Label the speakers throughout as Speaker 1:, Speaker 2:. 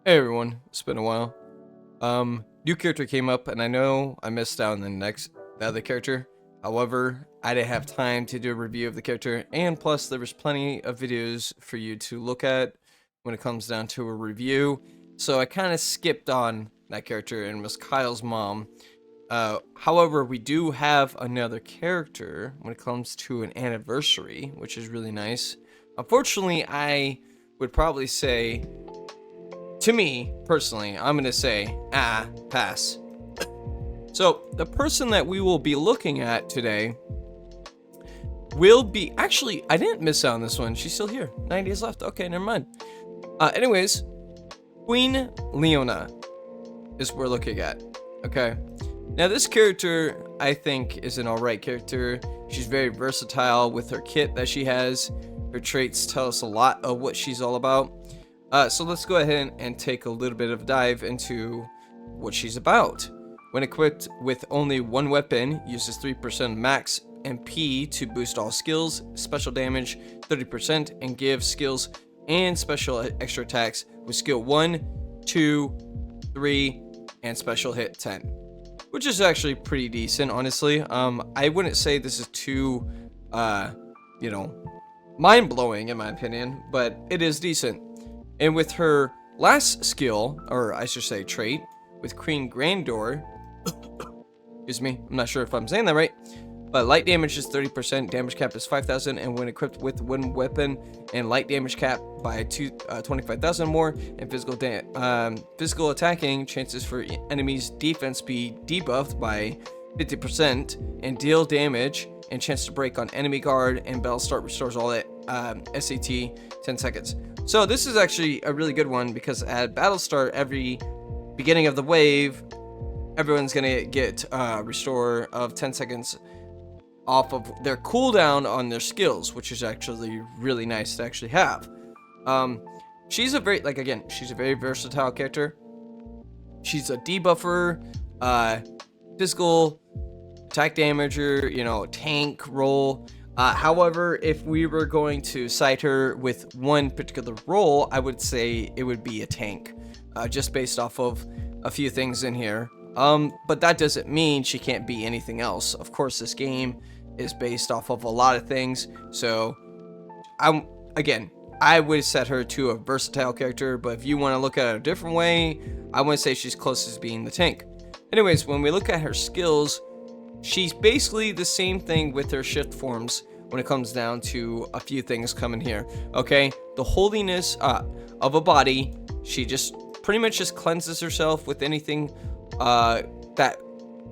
Speaker 1: Hey everyone, it's been a while. New character came up, and I know I missed out on the other character. However, I didn't have time to do a review of the character, and plus there was plenty of videos for you to look at when it comes down to a review. So I kind of skipped on that character, and it was Kyle's mom. However, we do have another character when it comes to an anniversary, which is really nice. Unfortunately, I would probably say to me, personally, I'm going to say, pass. So, the person that we will be looking at today will be. Actually, I didn't miss out on this one. She's still here. 9 days left. Okay, never mind. Anyways, Queen Leona is what we're looking at. Okay. Now, this character, I think, is an alright character. She's very versatile with her kit that she has. Her traits tell us a lot of what she's all about. So let's go ahead and take a little bit of a dive into what she's about. When equipped with only one weapon, uses 3% max MP to boost all skills, special damage 30%, and give skills and special extra attacks with skill 1, 2, 3, and special hit 10. Which is actually pretty decent, honestly. I wouldn't say this is too, mind-blowing in my opinion, but it is decent. And with her last skill, or I should say trait, with Queen Grandeur, excuse me, I'm not sure if I'm saying that right, but light damage is 30%, damage cap is 5,000, and when equipped with one weapon and light damage cap by 25,000 more, and physical attacking chances for enemies' defense be debuffed by 50%, and deal damage and chance to break on enemy guard, and battle start restores all at SAT 10 seconds. So this is actually a really good one because at battle start, every beginning of the wave, everyone's gonna get restore of 10 seconds off of their cooldown on their skills, which is actually really nice to actually have. She's a very versatile character. She's a debuffer, physical attack damager, tank role. However, if we were going to cite her with one particular role, I would say it would be a tank, just based off of a few things in here. But that doesn't mean she can't be anything else. Of course, this game is based off of a lot of things, so I would set her to a versatile character, but if you want to look at it a different way, I want to say she's closest to being the tank. Anyways, when we look at her skills, she's basically the same thing with her shift forms when it comes down to a few things coming here. Okay, the holiness of a body, she just pretty much just cleanses herself with anything that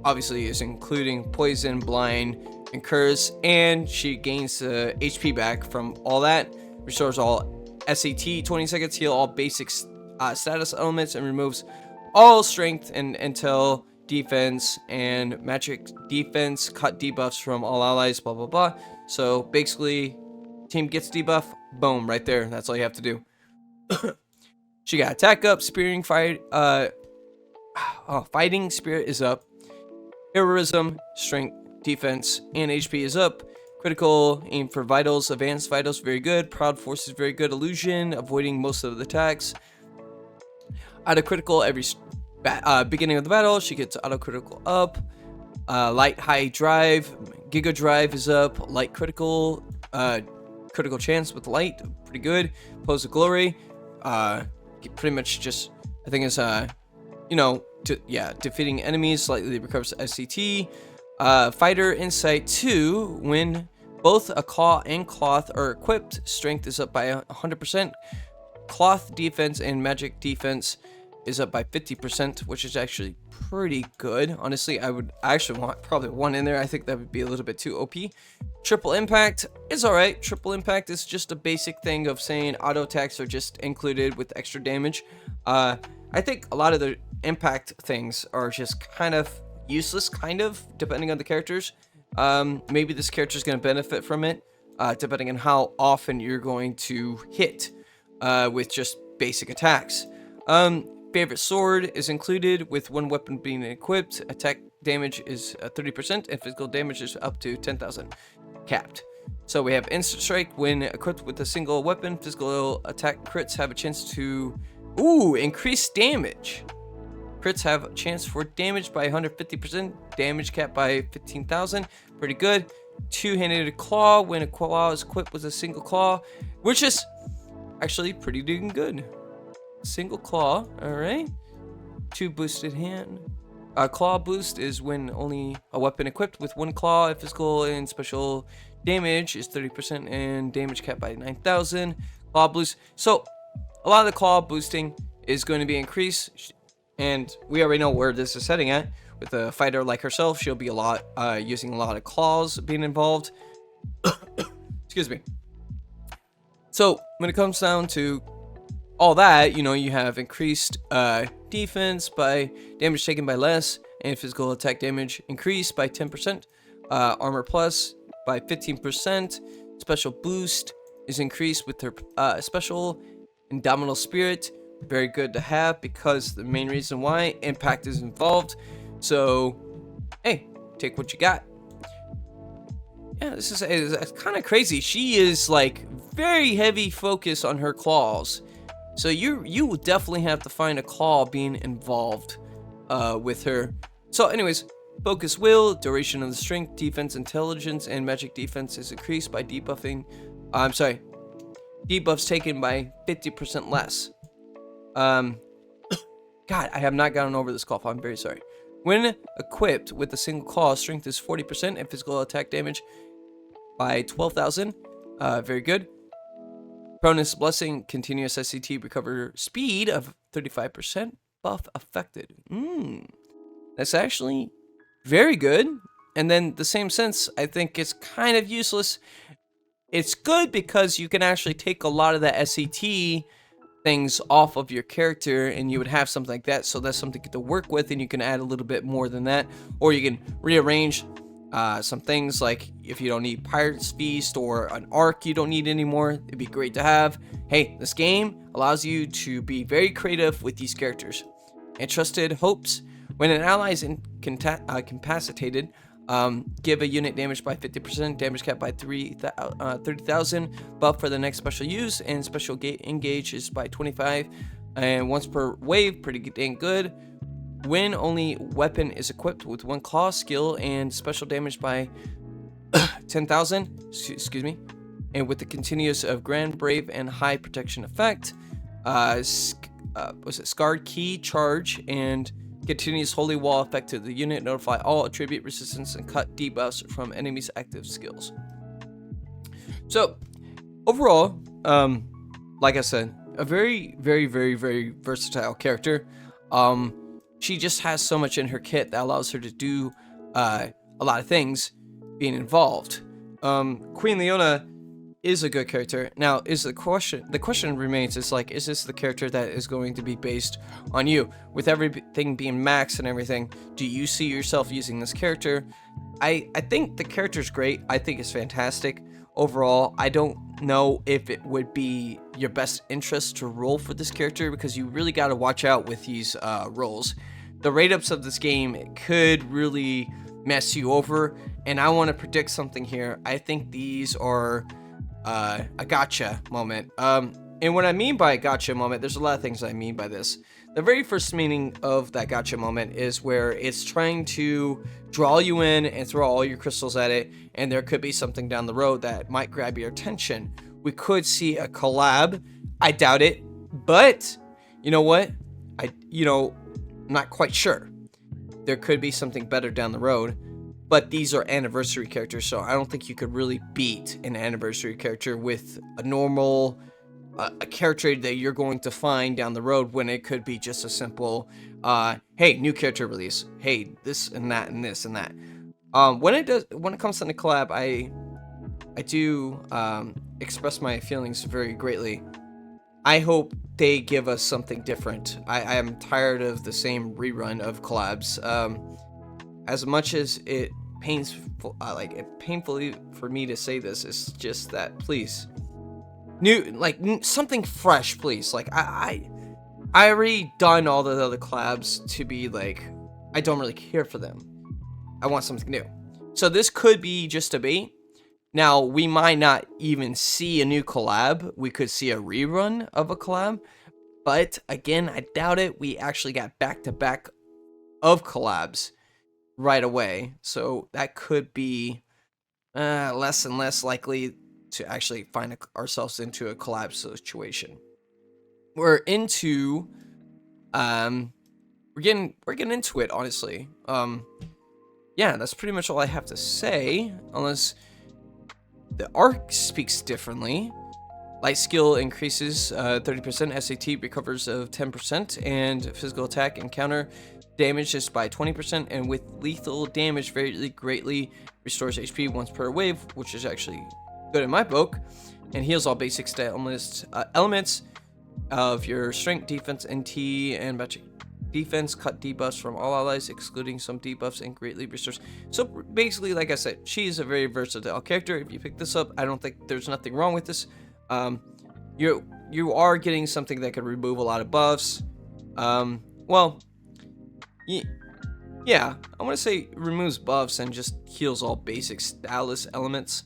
Speaker 1: obviously is including poison, blind, and curse, and she gains HP back from all that, restores all SAT 20 seconds, heal all basic status elements, and removes all strength and intel, defense, and magic defense, cut debuffs from all allies, blah blah blah. So basically, team gets debuff, boom, right there. That's all you have to do. She got attack up, spearing fight, fighting spirit is up, heroism, strength, defense, and HP is up. Critical aim for vitals, advanced vitals, very good. Proud force is very good. Illusion, avoiding most of the attacks. Auto critical every beginning of the battle, she gets auto critical up. Light high drive, giga drive is up. Light critical, critical chance with light, pretty good. Pose of glory, pretty much just I think is defeating enemies slightly recovers SCT. Fighter insight 2, when both a claw and cloth are equipped, strength is up by 100%. Cloth defense and magic defense is up by 50%, which is actually pretty good. Honestly, I would actually want probably one in there. I think that would be a little bit too OP. Triple impact is alright. Triple impact is just a basic thing of saying auto attacks are just included with extra damage. I think a lot of the impact things are just kind of useless, depending on the characters. Maybe this character is going to benefit from it, depending on how often you're going to hit with just basic attacks. Favorite sword is included with one weapon being equipped. Attack damage is 30%, and physical damage is up to 10,000 capped. So we have instant strike. When equipped with a single weapon, physical attack crits have a chance to Ooh, increased damage. Crits have a chance for damage by 150%. Damage cap by 15,000. Pretty good. Two-handed claw. When a claw is equipped with a single claw, which is actually pretty dang good. Single claw. All right. Two boosted hand. Claw boost is when only a weapon equipped with one claw, physical and special damage is 30% and damage cap by 9,000. Claw boost. So a lot of the claw boosting is going to be increased, and we already know where this is heading at. With a fighter like herself, she'll be using a lot of claws being involved. Excuse me. So when it comes down to all that, you have increased defense by damage taken by less, and physical attack damage increased by 10%. Armor plus by 15%. Special boost is increased with her special Indomitable Spirit. Very good to have, because the main reason why impact is involved. So, hey, take what you got. Yeah, this is kind of crazy. She is like very heavy focus on her claws. So you will definitely have to find a claw being involved with her. So anyways, focus will, duration of the strength, defense, intelligence, and magic defense is increased by debuffing. Debuffs taken by 50% less. God, I have not gotten over this cough. I'm very sorry. When equipped with a single claw, strength is 40% and physical attack damage by 12,000. Very good. Pronus Blessing, continuous SCT recover speed of 35%. Buff affected. That's actually very good. And then the same sense, I think it's kind of useless. It's good because you can actually take a lot of the SCT things off of your character, and you would have something like that. So that's something to work with, and you can add a little bit more than that. Or you can rearrange some things, like if you don't need Pirate's Feast or an arc you don't need anymore, it'd be great to have. Hey, this game allows you to be very creative with these characters. Entrusted Hopes. When an ally is incapacitated, give a unit damage by 50%, damage cap by 30,000, buff for the next special use, and special engage is by 25, and once per wave, pretty dang good. When only weapon is equipped with one claw skill and special damage by 10,000, excuse me, and with the continuous of Grand Brave and High Protection effect, Scarred Key charge and continuous Holy Wall effect to the unit, notify all attribute resistance and cut debuffs from enemies' active skills. So overall, like I said, a very, very, very, very versatile character. She just has so much in her kit that allows her to do a lot of things being involved. Queen Leona is a good character. Now, the question remains, is like, is this the character that is going to be based on you? With everything being maxed and everything, do you see yourself using this character? I think the character's great. I think it's fantastic. Overall, I don't know if it would be your best interest to roll for this character, because you really got to watch out with these rolls. The rate-ups of this game could really mess you over, and I want to predict something here. I think these are a gotcha moment. And what I mean by a gotcha moment, there's a lot of things I mean by this. The very first meaning of that gotcha moment is where it's trying to draw you in and throw all your crystals at it, and there could be something down the road that might grab your attention. We could see a collab. I doubt it, but you know what? I'm not quite sure. There could be something better down the road, but these are anniversary characters, so I don't think you could really beat an anniversary character with a normal a character that you're going to find down the road, when it could be just a simple hey, new character release, hey, this and that and this and that. When it comes to the collab, I do express my feelings very greatly. I hope they give us something different. I am tired of the same rerun of collabs. As much as it painfully for me to say this, is just that, please, something fresh, please. Like, I already done all the other collabs to be like, I don't really care for them. I want something new. So this could be just a bait. Now, we might not even see a new collab. We could see a rerun of a collab. But again, I doubt it. We actually got back-to-back of collabs right away. So that could be less and less likely to actually find ourselves into a collab situation. We're into we're getting into it, honestly. Yeah, that's pretty much all I have to say, unless the arc speaks differently. Light skill increases 30%, SAT recovers of 10%, and physical attack and counter damage just by 20%, and with lethal damage very greatly restores HP once per wave, which is actually good in my book, and heals all basic stat elements of your strength, defense, NT, and magic defense. Cut debuffs from all allies, excluding some debuffs, and greatly restores. So basically, like I said, she's a very versatile character. If you pick this up, I don't think there's nothing wrong with this. You are getting something that could remove a lot of buffs. Well, yeah, I want to say removes buffs and just heals all basic status elements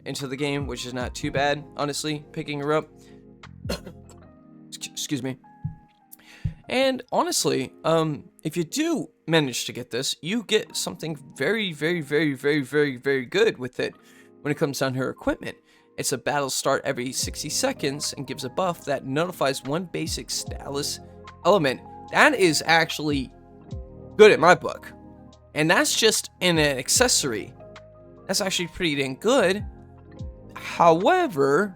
Speaker 1: into the game, which is not too bad, honestly, picking her up. Excuse me. And honestly, if you do manage to get this, you get something very good with it when it comes down to her equipment. It's a battle start every 60 seconds and gives a buff that notifies one basic status element. That is actually good in my book. And that's just in an accessory. That's actually pretty dang good. However,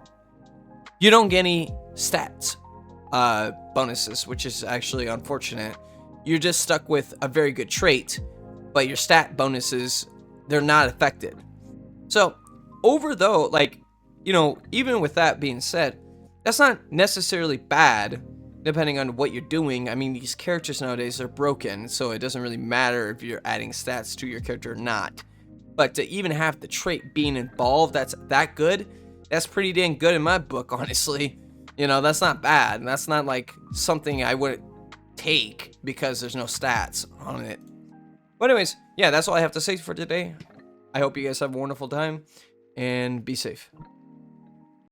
Speaker 1: you don't get any stats bonuses, which is actually unfortunate. You're just stuck with a very good trait, but your stat bonuses, they're not affected. So, though, like, you know, even with that being said, that's not necessarily bad, depending on what you're doing. I mean, these characters nowadays are broken, so it doesn't really matter if you're adding stats to your character or not. But to even have the trait being involved, that's that good, that's pretty dang good in my book, honestly. You know, that's not bad. That's not like something I wouldn't take because there's no stats on it. But anyways, yeah, that's all I have to say for today. I hope you guys have a wonderful time and be safe.